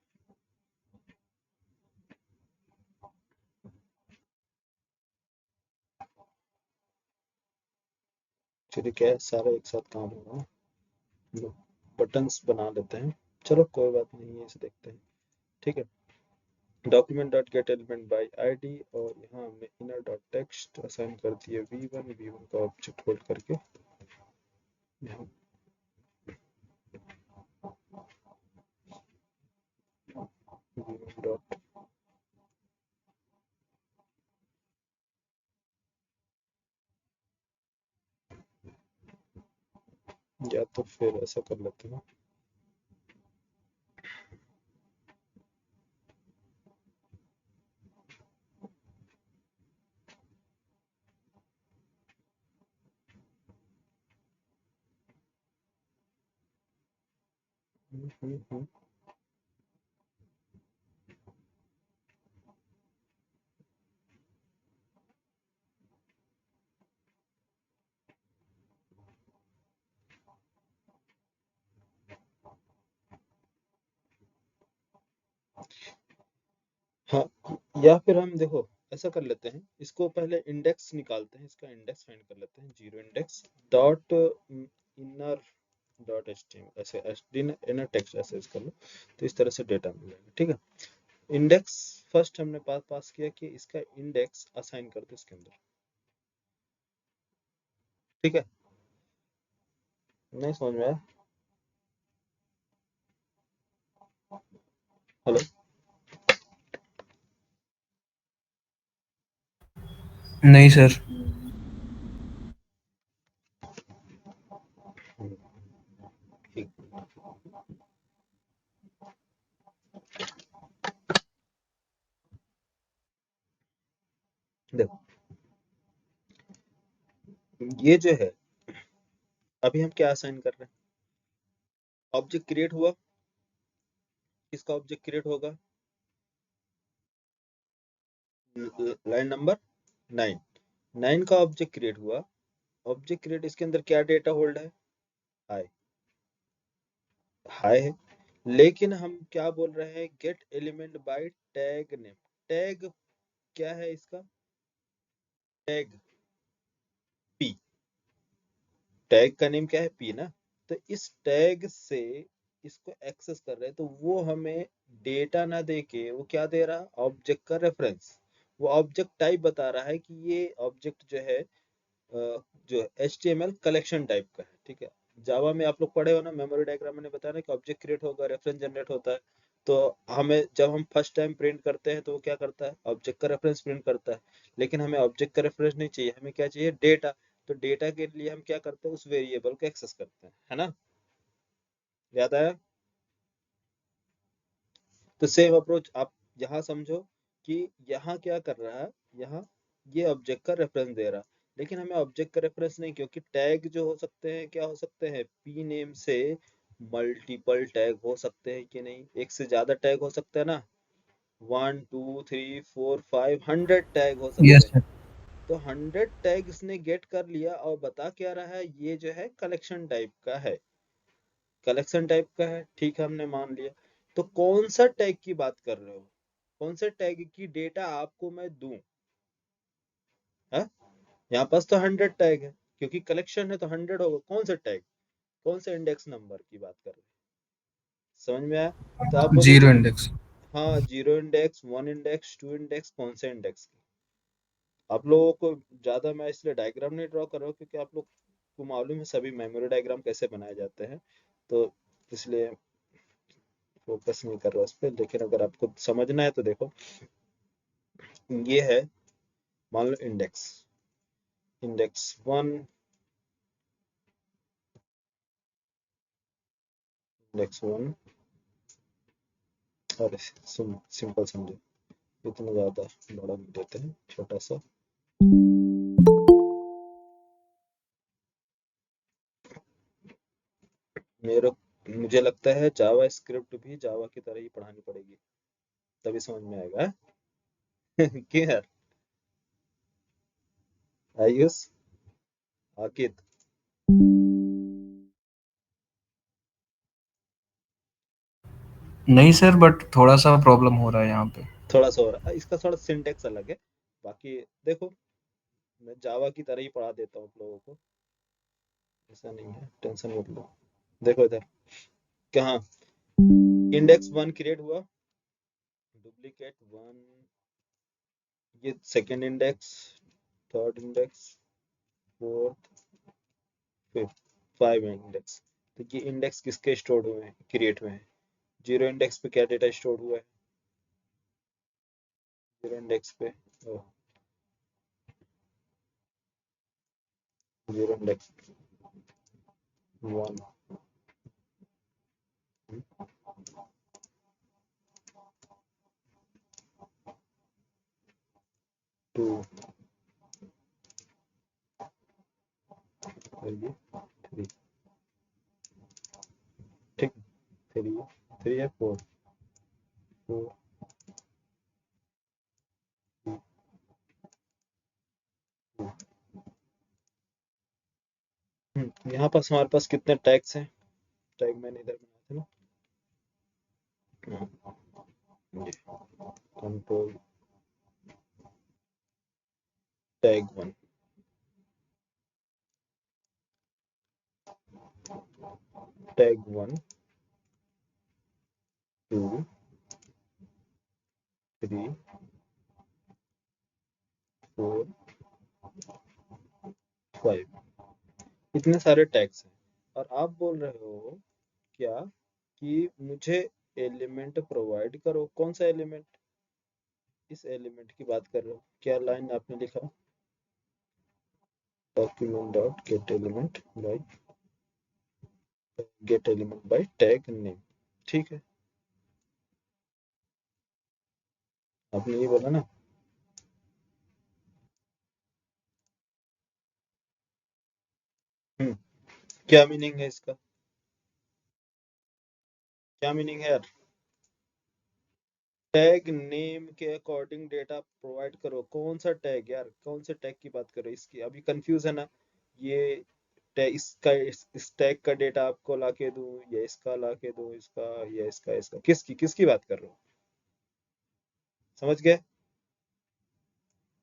चलिए क्या है, सारा एक साथ काम होगा, बटन्स बना लेते हैं, चलो कोई बात नहीं है, इसे देखते हैं, ठीक है, document dot get element bye ID और यहाँ हमने इनर डॉट टेक्स्ट असाइन कर दिया v1 का ऑब्जेक्ट होल्ड करके, यहाँ v1 डॉट, या तो फिर ऐसा कर लेते हैं, हाँ, या फिर हम देखो ऐसा कर लेते हैं, इसको पहले इंडेक्स निकालते हैं, इसका इंडेक्स फाइंड कर लेते हैं, zero index dot inner dot HTML, ऐसे इनर टेक्स्ट ऐसे कर लो, तो इस तरह से डेटा मिल जाएगा, ठीक है, इंडेक्स फर्स्ट हमने पास किया कि इसका इंडेक्स असाइन कर दो इसके अंदर, ठीक है, नहीं समझ में आया, हेलो, नहीं सर। ठीक, देखो ये जो है, अभी हम क्या असाइन कर रहे हैं, ऑब्जेक्ट क्रिएट हुआ, किसका ऑब्जेक्ट क्रिएट होगा, लाइन नंबर 9, 9 का ऑब्जेक्ट क्रिएट हुआ, ऑब्जेक्ट क्रिएट, इसके अंदर क्या डेटा होल्ड है, हाई, हाई है, लेकिन हम क्या बोल रहे हैं, gate element by tag name, tag क्या है इसका, टैग पी, टैग का नेम क्या है, पी ना, तो इस टैग से इसको एक्सेस कर रहे हैं, तो वो हमें डेटा ना दे के वो क्या दे रहा, ऑब्जेक्ट का रेफरेंस, वो ऑब्जेक्ट टाइप बता रहा है कि ये ऑब्जेक्ट जो है जो HTML कलेक्शन टाइप का है, ठीक है, जावा में आप लोग पढ़े हो ना, मेमोरी डायग्राम मैंने बताया ना कि ऑब्जेक्ट क्रिएट होगा, रेफरेंस जनरेट होता है, तो हमें जब हम फर्स्ट टाइम प्रिंट करते हैं तो वो क्या करता है, ऑब्जेक्ट का रेफरेंस प्रिंट करता है, लेकिन हमें ऑब्जेक्ट का रेफरेंस नहीं चाहिए, हमें क्या चाहिए, डेटा, तो डेटा के लिए हम क्या करते हैं, उस वेरिएबल को एक्सेस करते हैं, है ना, याद आया, तो सेम अप्रोच आप यहाँ समझो कि यहाँ क्या कर रहा है, यहाँ ये ऑब्जेक्ट का रेफरेंस दे रहा, लेकिन हमें ऑब्जेक्ट का रेफरेंस नहीं, क्योंकि टैग जो हो सकते हैं, क्या हो सकते हैं, पी नेम से मल्टीपल टैग हो सकते हैं कि नहीं, एक से ज्यादा टैग हो सकते हैं ना, 1 2 3 4 5 100 टैग हो सकते यस हैं, सर। तो 100 टैग इसने गेट कर लिया और बता क्या रहा है, ये जो है कलेक्शन टाइप का है, कलेक्शन टाइप का है, ठीक है, हमने मान लिया, तो कौन सा टैग की बात कर रहे हो, कौन से टैग की डेटा आपको मैं दूं, है, यहाँ पास तो 100 टैग है, क्योंकि कलेक्शन है तो 100 होगा। कौन सा टैग, कौन से इंडेक्स नंबर की बात कर रहे हैं, समझ में आया? तो आप जीरो बोलोगे इंडेक्स। हाँ, 0 इंडेक्स, 1 इंडेक्स, 2 इंडेक्स, कौन से इंडेक्स की। आप लोगों को ज्यादा मैं इसलिए डायग्राम नहीं ड्रॉ कर रहा हूँ क्योंकि आप लोग को मालूम है सभी मेमोरी डायग्राम कैसे बनाए जाते हैं, तो इसलिए फोकस नहीं कर रहा उस पर। लेकिन अगर आपको समझना है तो देखो, ये है, मान लो इंडेक्स, इंडेक्स 1, इंडेक्स 1, और सिंपल समझो, इतना ज्यादा बड़ा नहीं देते हैं, छोटा सा। मेरे मुझे लगता है जावा स्क्रिप्ट भी जावा की तरह ही पढ़ानी पड़ेगी, तभी समझ में आएगा। क्यों यार, आयुष, आकित, नहीं सर, बट थोड़ा सा प्रॉब्लम हो रहा है यहाँ पे। थोड़ा सा हो रहा है, इसका थोड़ा सिंटेक्स अलग है। बाकी देखो, मैं जावा की तरह ही पढ़ा देता हूँ आप लोगों को, ऐसा नहीं है, टेंशन मत लो। देखो इधर, कहाँ इंडेक्स 1 क्रिएट हुआ, डुप्लीकेट 1, ये second index, third index, fourth, fifth, 5 index. तो ये इंडेक्स किसके स्टोर हुए हैं, क्रिएट हुए हैं। 0 इंडेक्स पे क्या डेटा स्टोर हुआ है, 0 इंडेक्स पे 0 इंडेक्स 1, 2, 3, ठीक, 3 है, 4, 4, यहाँ पास हमारे पास कितने टैग्स हैं, टैग मैंने इधर बनाया था ना, ये कंट्रोल टैग 1, टैग 1, 2, 3, 4, 5, इतने सारे टैग्स हैं। और आप बोल रहे हो क्या कि मुझे एलिमेंट प्रोवाइड करो, कौन सा एलिमेंट, इस एलिमेंट की बात कर रहे हो, क्या लाइन आपने लिखा, document dot get element by tag name, ठीक है, आपने ये बोला ना। हम्म, क्या मीनिंग है इसका, क्या मीनिंग है यार, टैग नेम के अकॉर्डिंग डेटा प्रोवाइड करो, कौन सा टैग यार, कौन से टैग की बात कर रहे हो, इसकी अभी कंफ्यूज है ना। ये टैग, इसका इस टैग का डेटा आपको लाके दूं, या इसका लाके दूं, इसका या इसका किसकी किसकी बात कर रहे हो, समझ गए?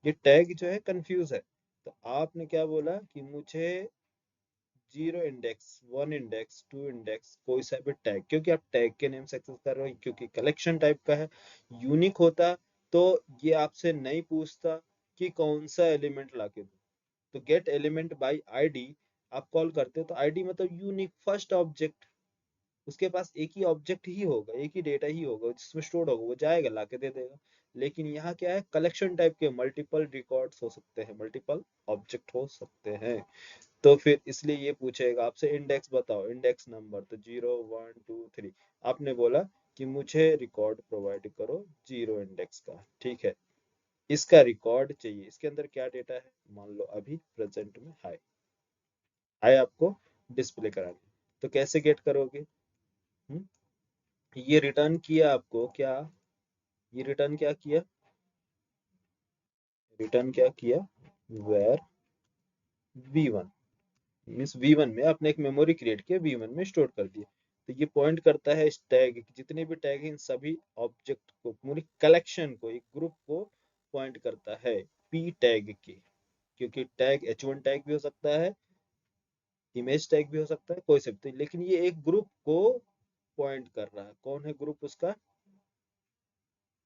ये टैग जो है कंफ्यूज है। तो आपने क्या बोला कि मुझे 0 इंडेक्स, 1 इंडेक्स, 2 इंडेक्स, कोई सा भी टैग, क्योंकि आप टैग के नेम से एक्सेस कर रहे हो, क्योंकि कलेक्शन टाइप का है, यूनिक होता तो ये आपसे नहीं पूछता कि कौन सा एलिमेंट लाके दो। तो गेट एलिमेंट बाय आईडी आप कॉल करते हो, तो आईडी मतलब यूनिक फर्स्ट ऑब्जेक्ट, उसके पास एक ही ऑब्जेक्ट ही होगा, एक ही डेटा ही होगा जिसमें स्टोर होगा, वो जाएगा लाके दे देगा। लेकिन यहाँ क्या है, कलेक्शन टाइप के मल्टीपल रिकॉर्ड्स हो सकते हैं, मल्टीपल ऑब्जेक्ट हो सकते हैं। तो फिर इसलिए ये पूछेगा आपसे, इंडेक्स बताओ, इंडेक्स नंबर, तो 0, 1, 2, 3, आपने बोला कि मुझे रिकॉर्ड प्रोवाइड करो 0 इंडेक्स का, ठीक है, इसका रिकॉर्ड चाहिए, इसके अंदर क्या डेटा है, मान लो अभी प्रेजेंट में हाई, हाई आपको डिस्प्ले करानी, तो कैसे गेट करोगे? हम्म? ये रिटर्न किया आपको क्या, ये रिटर्न क्या किया, रिटर्न क्या किया, वेर v1, मीन्स v1 में आपने एक मेमोरी क्रिएट किया, v1 में स्टोर कर दिया। तो ये पॉइंट करता है इस टैग, जितने भी टैग हैं इन सभी ऑब्जेक्ट को, पूरी कलेक्शन को, एक ग्रुप को पॉइंट करता है, p टैग के। क्योंकि टैग h1 टैग भी हो सकता है, इमेज टैग भी हो सकता है, कोई से भी। लेकिन ये एक ग्रुप को पॉइंट कर रहा है। कौन है ग्रुप उसका?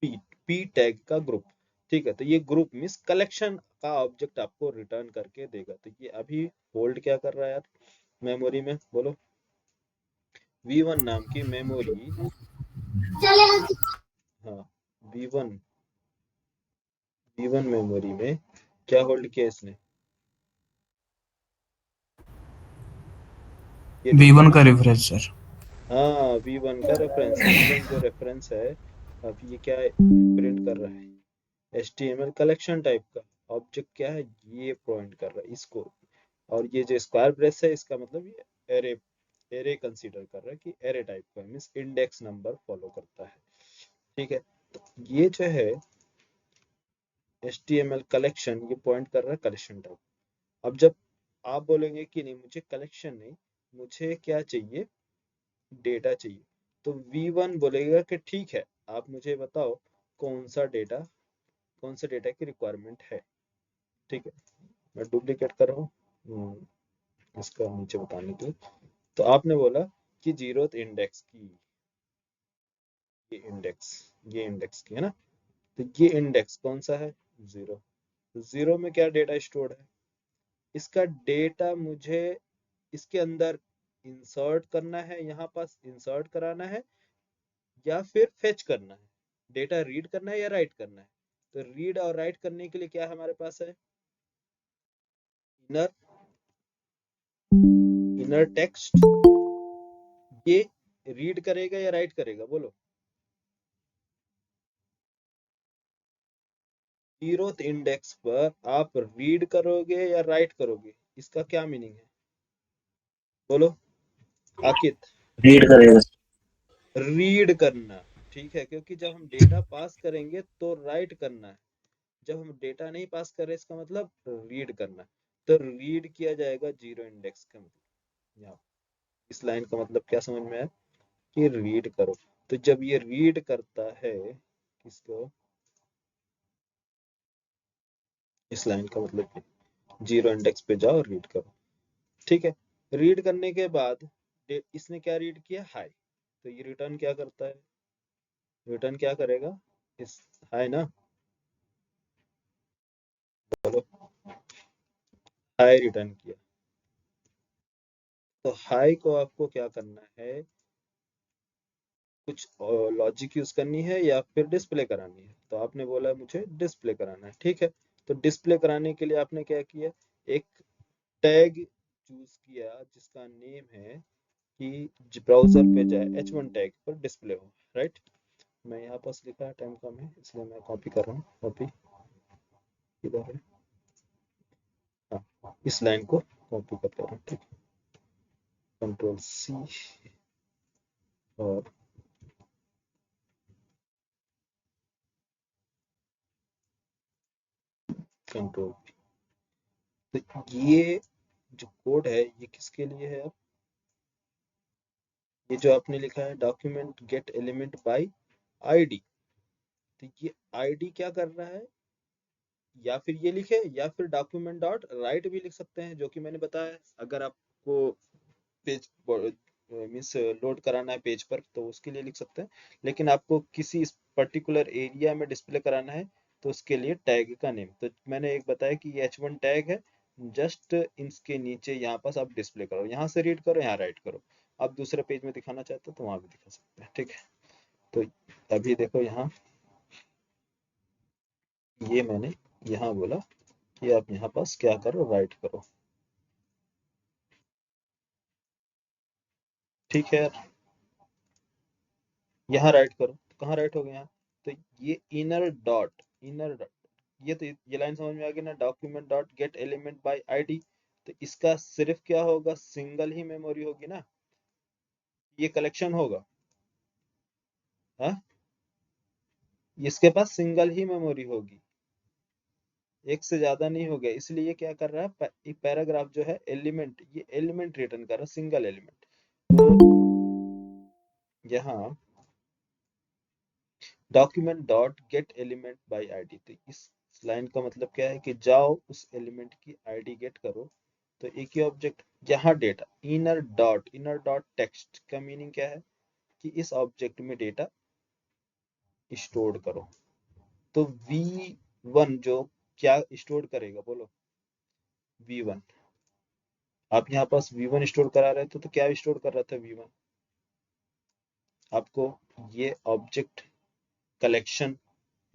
पी, पी टैग का ग्रुप। ठीक है, तो ये ग्रुप मीन्स कलेक्शन का ऑब्जेक्ट आपको रिटर्न करके देगा। तो ये अभी होल्ड क्या कर रहा है यार मेमोरी में, बोलो। v1 नाम की मेमोरी, हाँ, v1 v1 मेमोरी में क्या होल्ड किया इसने? ये ढूंढो V1 ना। का रेफरेंस सर। हाँ, v1 का रेफरेंस, v1 जो रेफरेंस है, अब ये क्या प्रिंट कर रहा है? HTML कलेक्शन टाइप का ऑब्जेक्ट क्या है, ये पॉइंट कर रहा है इसको। और ये जो स्क्वायर ब्रेस है, इसका मतलब ये एरे, एरे कंसीडर कर रहा है कि एरे टाइप का मीन्स इंडेक्स नंबर फॉलो करता है। ठीक है, तो ये जो है HTML कलेक्शन, ये पॉइंट कर रहा है कलेक्शन टाइप। अब जब आप बोलेंगे कि नहीं मुझे कलेक्शन नहीं, मुझे क्या चाहिए, डेटा चाहिए, तो v1 बोलेगा कि ठीक है, आप मुझे बताओ कौन सा डेटा, कौन सा डेटा की रिक्वायरमेंट है। ठीक है, मैं डुप्लीकेट कर रहा हूँ इसका नीचे बताने के लिए। तो आपने बोला कि जीरोथ इंडेक्स की, ये इंडेक्स की है ना, तो ये इंडेक्स कौन सा है? जीरो। तो जीरो में क्या डेटा स्टोर्ड है? इसका डेटा मुझे इसके अंदर इंसर्ट करना है, यहाँ पास इंसर्ट कराना है, या फिर फेच करना है, डेटा रीड करना है या राइट करना है। तो रीड और राइट करने के लिए क्या हमारे पास है? Inner, inner text. ये रीड करेगा या राइट करेगा, बोलो। जीरोथ इंडेक्स पर आप रीड करोगे या राइट करोगे, इसका क्या मीनिंग है, बोलो आकित। रीड करेगा। रीड करना, ठीक है, क्योंकि जब हम डेटा पास करेंगे तो राइट करना है, जब हम डेटा नहीं पास कर रहे इसका मतलब रीड करना है। तो रीड किया जाएगा जीरो इंडेक्स का मतलब, यहाँ इस लाइन का मतलब क्या समझ में आया कि रीड करो। तो जब ये रीड करता है किसको, इस लाइन का मतलब जीरो इंडेक्स पे जाओ रीड करो। ठीक है, रीड करने के बाद इसने क्या रीड किया, हाई। तो ये रिटर्न क्या करता है, रिटर्न क्या करेगा, इस हाई ना, बोलो, हाई रिटर्न किया। तो हाई को आपको क्या करना है, कुछ लॉजिक यूज करनी है या फिर डिस्प्ले करानी है। तो आपने बोला मुझे डिस्प्ले कराना है, ठीक है। तो डिस्प्ले कराने के लिए आपने क्या किया, एक टैग चूज किया जिसका नेम है कि ब्राउजर पे जाए h1 टैग पर डिस्प्ले हो, राइट। मैं यहाँ पास लिखा है, टाइम कम है इसलिए मैं कॉपी कर रहा हूँ, कॉपी किधर है, हाँ, इस लाइन को कॉपी कर ले रहा हूँ, ठीक है। कंट्रोल सी और कंट्रोल, तो ये जो कोड है ये किसके लिए है, ये जो आपने लिखा है document get element bye ID, तो ये आईडी क्या कर रहा है, या फिर ये लिखे या फिर डॉक्यूमेंट डॉट राइट भी लिख सकते हैं, जो कि मैंने बताया। अगर आपको पेज मीन्स लोड कराना है पेज पर तो उसके लिए लिख सकते हैं, लेकिन आपको किसी पर्टिकुलर एरिया में डिस्प्ले कराना है तो उसके लिए टैग का नेम, तो मैंने एक बताया कि ये h1 टैग है, जस्ट इसके नीचे यहाँ पास आप डिस्प्ले करो, यहाँ से रीड करो, यहाँ राइट करो। आप दूसरे पेज में दिखाना चाहते हो तो वहां भी दिखा सकते हैं, ठीक है। तो अभी देखो यहाँ, ये मैंने यहाँ बोला कि आप यहाँ पास क्या करो, राइट करो, ठीक है। यहाँ राइट करो, तो कहाँ राइट हो गया यहाँ, तो ये इनर डॉट, ये तो ये लाइन समझ में आ गई ना, document dot get element bye ID. तो इसका सिर्फ क्या होगा, सिंगल ही मेमोरी होगी ना, ये कलेक्शन होगा, हाँ, इसके पास सिंगल ही मेमोरी होगी, एक से ज्यादा नहीं हो गया। इसलिए ये क्या कर रहा है, एक पैराग्राफ जो है एलिमेंट, ये एलिमेंट रिटर्न कर रहा है, सिंगल एलिमेंट। तो यहाँ document dot get element bye ID, तो इस इस लाइन का मतलब क्या है कि जाओ उस एलिमेंट की आईडी गेट करो, तो एक ही ऑब्जेक्ट, यहाँ डेटा इनर डॉट टेक्स्ट का मीनिंग क्या है कि इस ऑब्जेक्ट में डेटा स्टोर करो। तो v1 जो क्या स्टोर करेगा बोलो, v1। आप यहाँ पास v1 स्टोर करा रहे थे, तो क्या स्टोर कर रहा था v1? आपको ये ऑब्जेक्ट कलेक्शन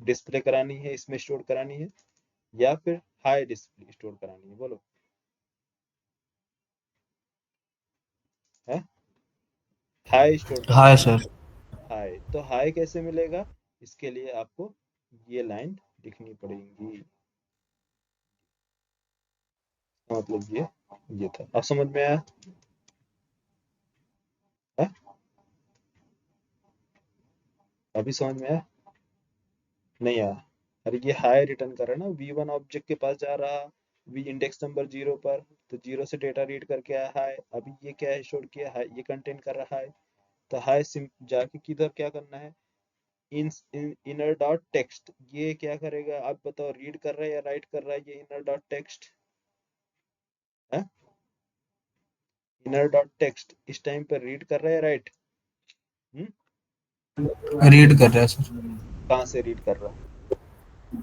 डिस्प्ले करानी है, इसमें स्टोर करानी है, या फिर हाई डिस्प्ले स्टोर करानी है बोलो, है? हाई स्टोर हाँ करानी है। सर। हाई, तो हाई कैसे मिलेगा? इसके लिए आपको ये लाइन लिखनी पड़ेगी। मतलब ये था, अब समझ में आया? है? अभी समझ में आया? नहीं आया? अरे ये हाई रिटर्न कर रहा है ना, v1 ऑब्जेक्ट के पास जा रहा, वी इंडेक्स नंबर 0 पर, तो 0 से डेटा रीड करके आया हाई। अभी ये क्या है स्टोर किया, हाई ये कंटेन कर रहा है। तो हाई सिम जाके किधर क्या करना है, इनर डॉट टेक्स्ट, ये क्या करेगा आप बताओ, रीड कर रहा है या राइट कर रहा है ये इनर डॉट टेक्स्ट? है? इनर डॉट टेक्स्ट इस टाइम पर रीड कर रहा है या राइट? रीड कर रहा है सर। कहाँ से रीड कर रहा है?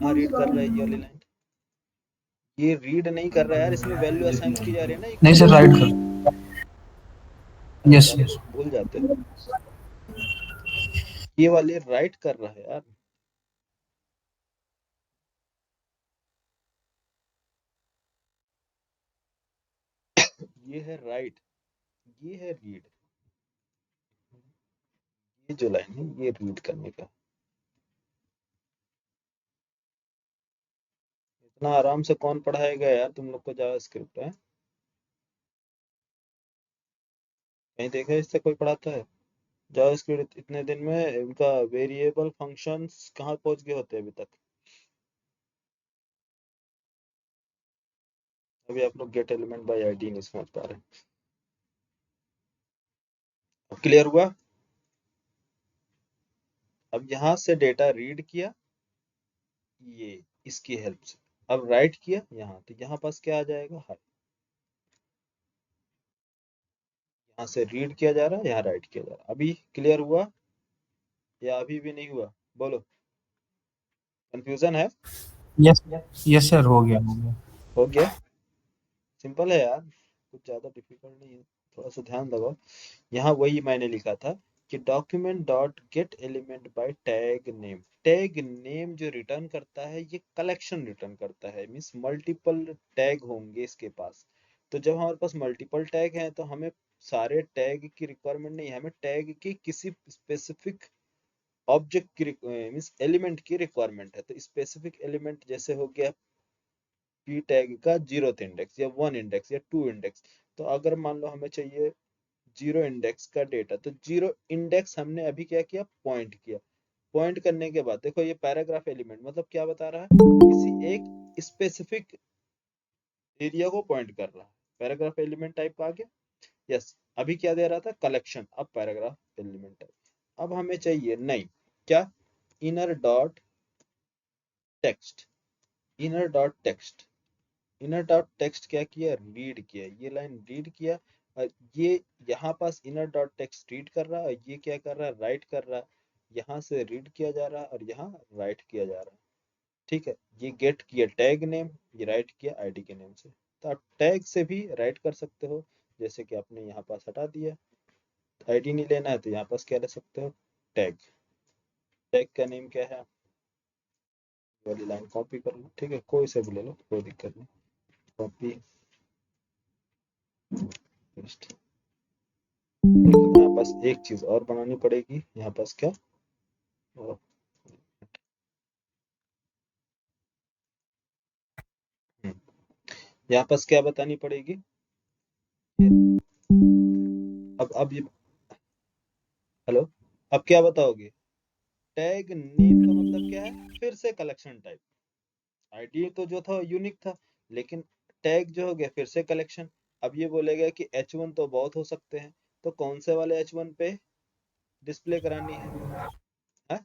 हाँ रीड कर रहा है, ये वाली लाइन। ये रीड नहीं कर रहा है यार, इसमें वैल्यू असाइन की जा रही है ना नहीं इक्वल सर, टू। राइट कर। अरे यस यार यस। भूल जाते हो, ये वाले राइट कर रहा है यार। ये है राइट, ये है रीड। ये जो लाइन है ये रीड करने का। इतना आराम से कौन पढ़ाएगा यार तुम लोग को जावास्क्रिप्ट है? कहीं देखा है इससे कोई पढ़ाता है? जावास्क्रिप्ट इतने दिन में इनका वेरिएबल फंक्शंस कहाँ पहुंच गए होते हैं अभी तक? अभी आप लोग गेट एलिमेंट बाय आईडी नहीं समझ पा रहे। अब क्लियर हुआ? अब यहाँ से डेटा रीड किया, ये इसकी हेल्प से, अब राइट किया यहाँ, तो यहाँ पास क्या आ जाएगा, हाई। यहाँ से रीड किया जा रहा है, यहाँ राइट किया जा रहा है। अभी क्लियर हुआ या अभी भी नहीं हुआ बोलो? कंफ्यूजन है? यस यस सर, हो गया हो गया। हो गया? सिंपल है यार, कुछ ज्यादा डिफिकल्ट नहीं है, थोड़ा सा ध्यान लगाओ। यहाँ वही मैंने लिखा था कि document dot get element by tag name. Tag name जो रिटर्न करता है ये कलेक्शन रिटर्न करता है, मीन्स मल्टीपल टैग होंगे इसके पास। तो जब हमारे पास मल्टीपल टैग हैं तो हमें सारे टैग की रिक्वायरमेंट नहीं है, हमें टैग की किसी स्पेसिफिक ऑब्जेक्ट की मीन्स एलिमेंट की रिक्वायरमेंट है। तो स्पेसिफिक एलिमेंट जैसे हो गया पी टैग का 0th इंडेक्स या 1 इंडेक्स या 2 इंडेक्स। तो अगर मान लो हमें चाहिए 0 इंडेक्स का डेटा, तो 0 इंडेक्स हमने अभी क्या किया, पॉइंट किया। पॉइंट करने के बाद देखो ये पैराग्राफ एलिमेंट मतलब क्या बता रहा है, किसी एक स्पेसिफिक एरिया को पॉइंट कर रहा है। पैराग्राफ एलिमेंट टाइप का आ गया। यस, अभी क्या दे रहा था, कलेक्शन, अब पैराग्राफ एलिमेंट टाइप। अब हमें चाहिए नहीं क्या, inner dot text. Inner dot text, inner dot text क्या किया, रीड किया, ये लाइन रीड किया। और ये यहाँ पास इनर डॉट टेक्स्ट रीड कर रहा है, और ये क्या कर रहा है, राइट कर रहा है। यहाँ से रीड किया जा रहा है और यहाँ राइट किया जा रहा है। ठीक है, ये गेट किया टैग नेम, ये राइट किया आईडी के नेम से। तो आप टैग से भी राइट कर सकते हो, जैसे कि आपने यहाँ पास हटा दिया, आईडी नहीं लेना है तो यहाँ पास क्या ले सकते हो, टैग। टैग का नेम क्या है, वाली लाइन कॉपी कर लो, ठीक है, कोई से भी ले लो, कोई दिक्कत नहीं। Copy paste. लेकिन यहाँ पास एक चीज और बनानी पड़ेगी, यहाँ पास क्या, ओ, हम्म, यहाँ पास क्या बतानी पड़ेगी, ये, अब ये, हेलो, अब क्या बताओगे, टैग नेम का मतलब क्या है, फिर से कलेक्शन टाइप। आईडी तो जो था यूनिक था, लेकिन टैग जो हो गया फिर से कलेक्शन। अब ये बोलेगा कि H1 तो बहुत हो सकते हैं, तो कौन से वाले H1 पे डिस्प्ले करानी है? हाँ?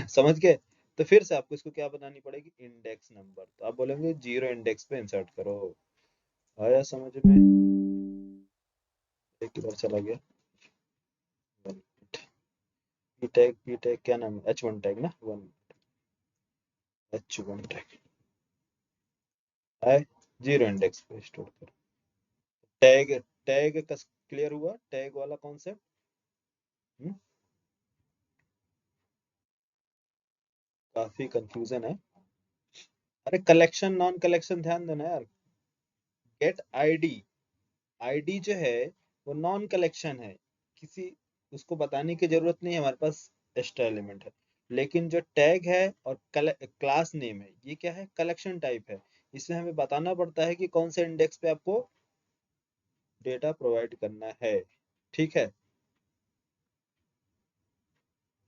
समझ गए? तो फिर से आपको इसको क्या बनानी पड़ेगी, इंडेक्स नंबर। तो आप बोलेंगे 0 इंडेक्स पे इंसर्ट करो। आया समझ में? एक किधर चला गया, पी टैग क्या नाम है, H1 टैग ना, H1 टैग आए, 0 इंडेक्स पे स्टोर करो। टैग टैग का क्लियर हुआ, टैग वाला कॉन्सेप्ट? काफी कंफ्यूजन है। अरे कलेक्शन नॉन कलेक्शन ध्यान देना यार। गेट आईडी, आईडी जो है वो नॉन कलेक्शन है, किसी उसको बताने की जरूरत नहीं है, हमारे पास एक्स्ट्रा एलिमेंट है। लेकिन जो टैग है और क्लास नेम है, ये क्या है, कलेक्शन टाइप है। इसमें हमें बताना पड़ता है कि कौन से इंडेक्स पे आपको डेटा प्रोवाइड करना है। ठीक है,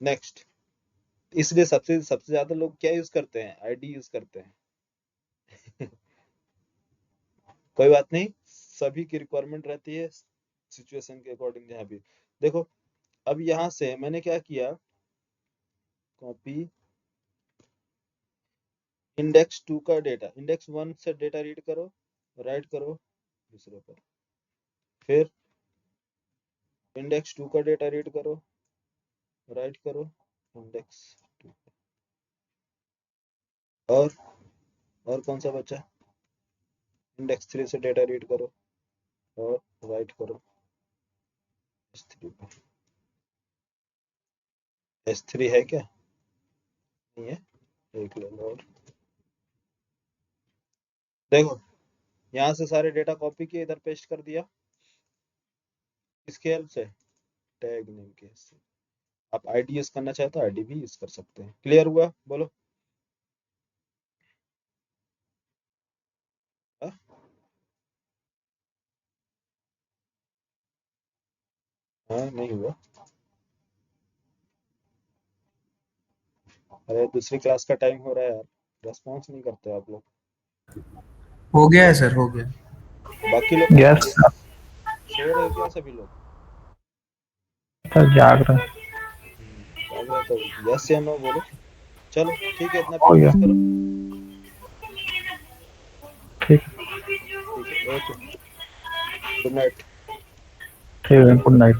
नेक्स्ट। इसलिए सबसे सबसे ज्यादा लोग क्या यूज करते हैं, आईडी यूज करते हैं। कोई बात नहीं, सभी की रिक्वायरमेंट रहती है सिचुएशन के अकॉर्डिंग। जहाँ भी देखो, अब यहाँ से मैंने क्या किया, कॉपी इंडेक्स 2 का डेटा, इंडेक्स 1 से डेटा रीड करो, राइट करो दूसरे पर, फिर इंडेक्स 2 का डेटा रीड करो, राइट करो इंडेक्स 2, और कौन सा बचा, इंडेक्स 3 से डेटा रीड करो और राइट करो S3 पर। S3 है क्या, नहीं है, एक ले लो और देखो, यहाँ से सारे डेटा कॉपी किए, इधर पेस्ट कर दिया, किसके हेल्प से, टैग नेम के से। आप आईडी यूज करना चाहे तो आईडी भी यूज कर सकते हैं। क्लियर हुआ, बोलो। हाँ हाँ, नहीं हुआ। अरे दूसरी क्लास का टाइम हो रहा है यार, रेस्पॉन्स नहीं करते आप लोग। हो गया है सर, हो गया। बाकी लोग कहाँ है, यस सर। सो रहे हो क्या सभी लोग? जाग रहा है। जाग रहे तो यस या नो बोलो। चलो ठीक है, इतना हो गया। प्रैक्टिस करो। ठीक। ठीक है, ओके, गुड नाइट। ठीक है, गुड नाइट।